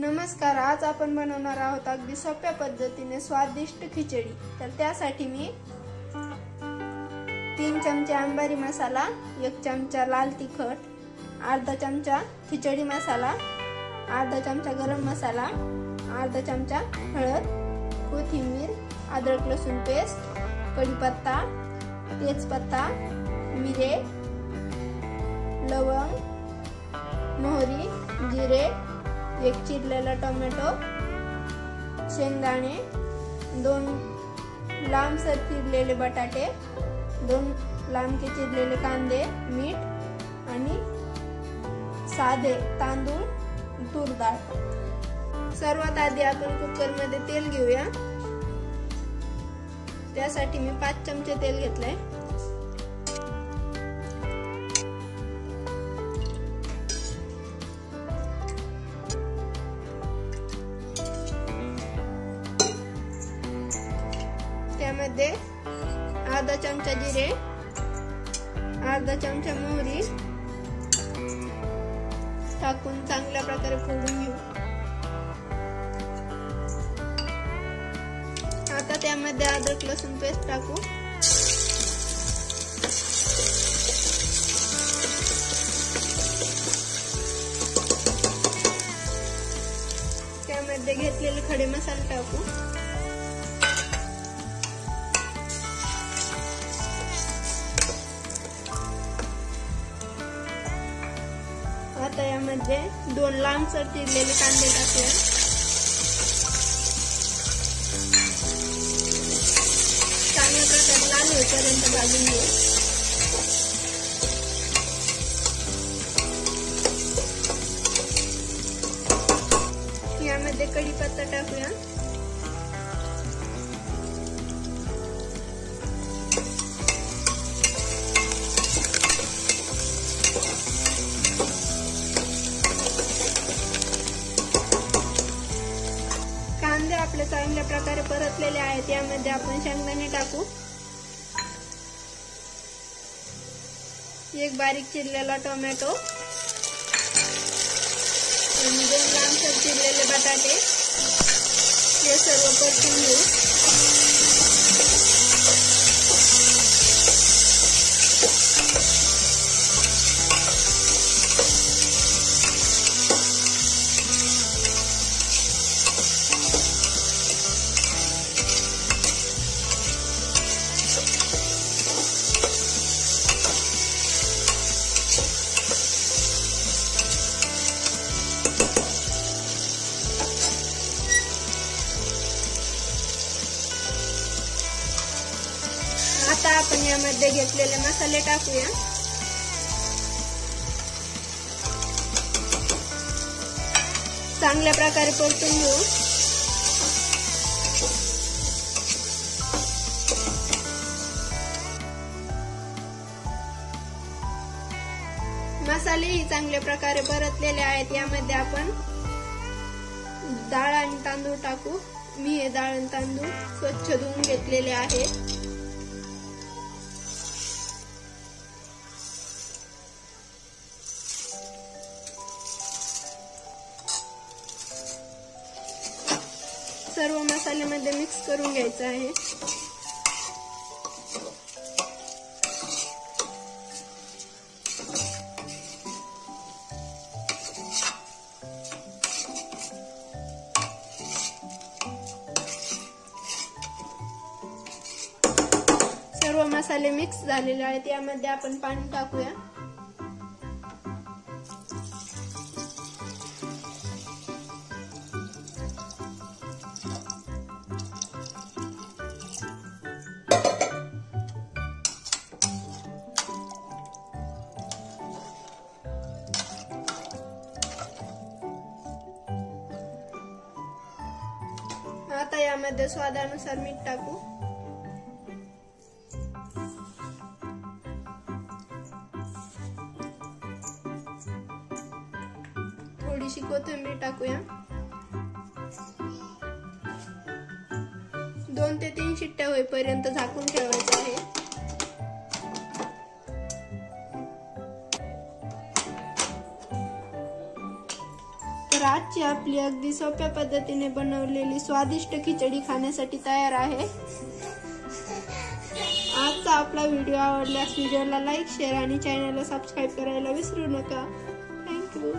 नमस्कार, आज आपण बनवणार आहोत अगदी सोप्या पद्धतीने स्वादिष्ट खिचडी। तर त्यासाठी मी 3 चमचे अंबारी मसाला, 1 चमचा लाल तिखट, अर्धा चमचा खिचडी मसाला, अर्धा चमचा गरम मसाला, अर्धा चमचा हळद, कोथिंबीर, अद्रक लसूण पेस्ट, कढीपत्ता, तेजपत्ता, मिरे, लवंग, मोहरी, जिरे, 1 चिरलेला टोमॅटो, शेंगदाणे, 2 लांबसर चिरलेले बटाटे, 2 लांबके चिरलेले कांदे, मीठ आणि साधे तांदूळ, तूर डाळ। सर्वात आधी आपण कुकर मध्ये तेल घेऊया। त्यासाठी मी 5 चमचे तेल घेतले। त्यामध्ये अर्धा चमचा जिरे, अर्धा चमचा मोहरी टाकून चांगल्या प्रकारे फोडून घेऊ। आता त्यामध्ये अद्रक लसूण पेस्ट टाकू। त्यामध्ये घेतलेले खडे मसाले टाकू। आता यामध्ये 2 लांबसर चिरलेले कांदे टाकूया। चांगल्या प्रकारे लाल होईपर्यंत भाजून घेऊ। यामध्ये कढीपत्ता टाकूया। कांदे आपले चांगल्या प्रकारे परतलेले आहेत। यामध्ये आपण शेंगदाणे टाकू। 1 बारीक चिरलेला टोमॅटो आणि 2 लांबसर चिरलेले बटाटे हे सर्व परतून घेऊ। आता आपण यामध्ये घेतलेले मसाले टाकूया। चांगल्या प्रकारे परतून घेऊ। मसालेही चांगल्या प्रकारे परतलेले आहेत। यामध्ये आपण डाळ आणि तांदूळ टाकू। मी हे डाळ आणि तांदूळ स्वच्छ धुवून घेतलेले आहेत। सर्व मसाल्यामध्ये मिक्स करून घ्यायचं आहे। सर्व मसाले मिक्स झालेले आहेत। यामध्ये आपण पाणी टाकूया। आता यामध्ये स्वादानुसार मीठ टाकू। थोडीशी कोथिंबीर टाकूया। 2 ते 3 शिट्ट्या होईपर्यंत झाकून ठेवायचं आहे। तर आजची आपली अगदी सोप्या पद्धतीने बनवलेली स्वादिष्ट खिचडी खाण्यासाठी तयार आहे। आजचा आपला व्हिडिओ आवडल्यास व्हिडिओला लाईक, शेअर आणि चॅनलला सबस्क्राईब करायला विसरू नका। थँक्यू।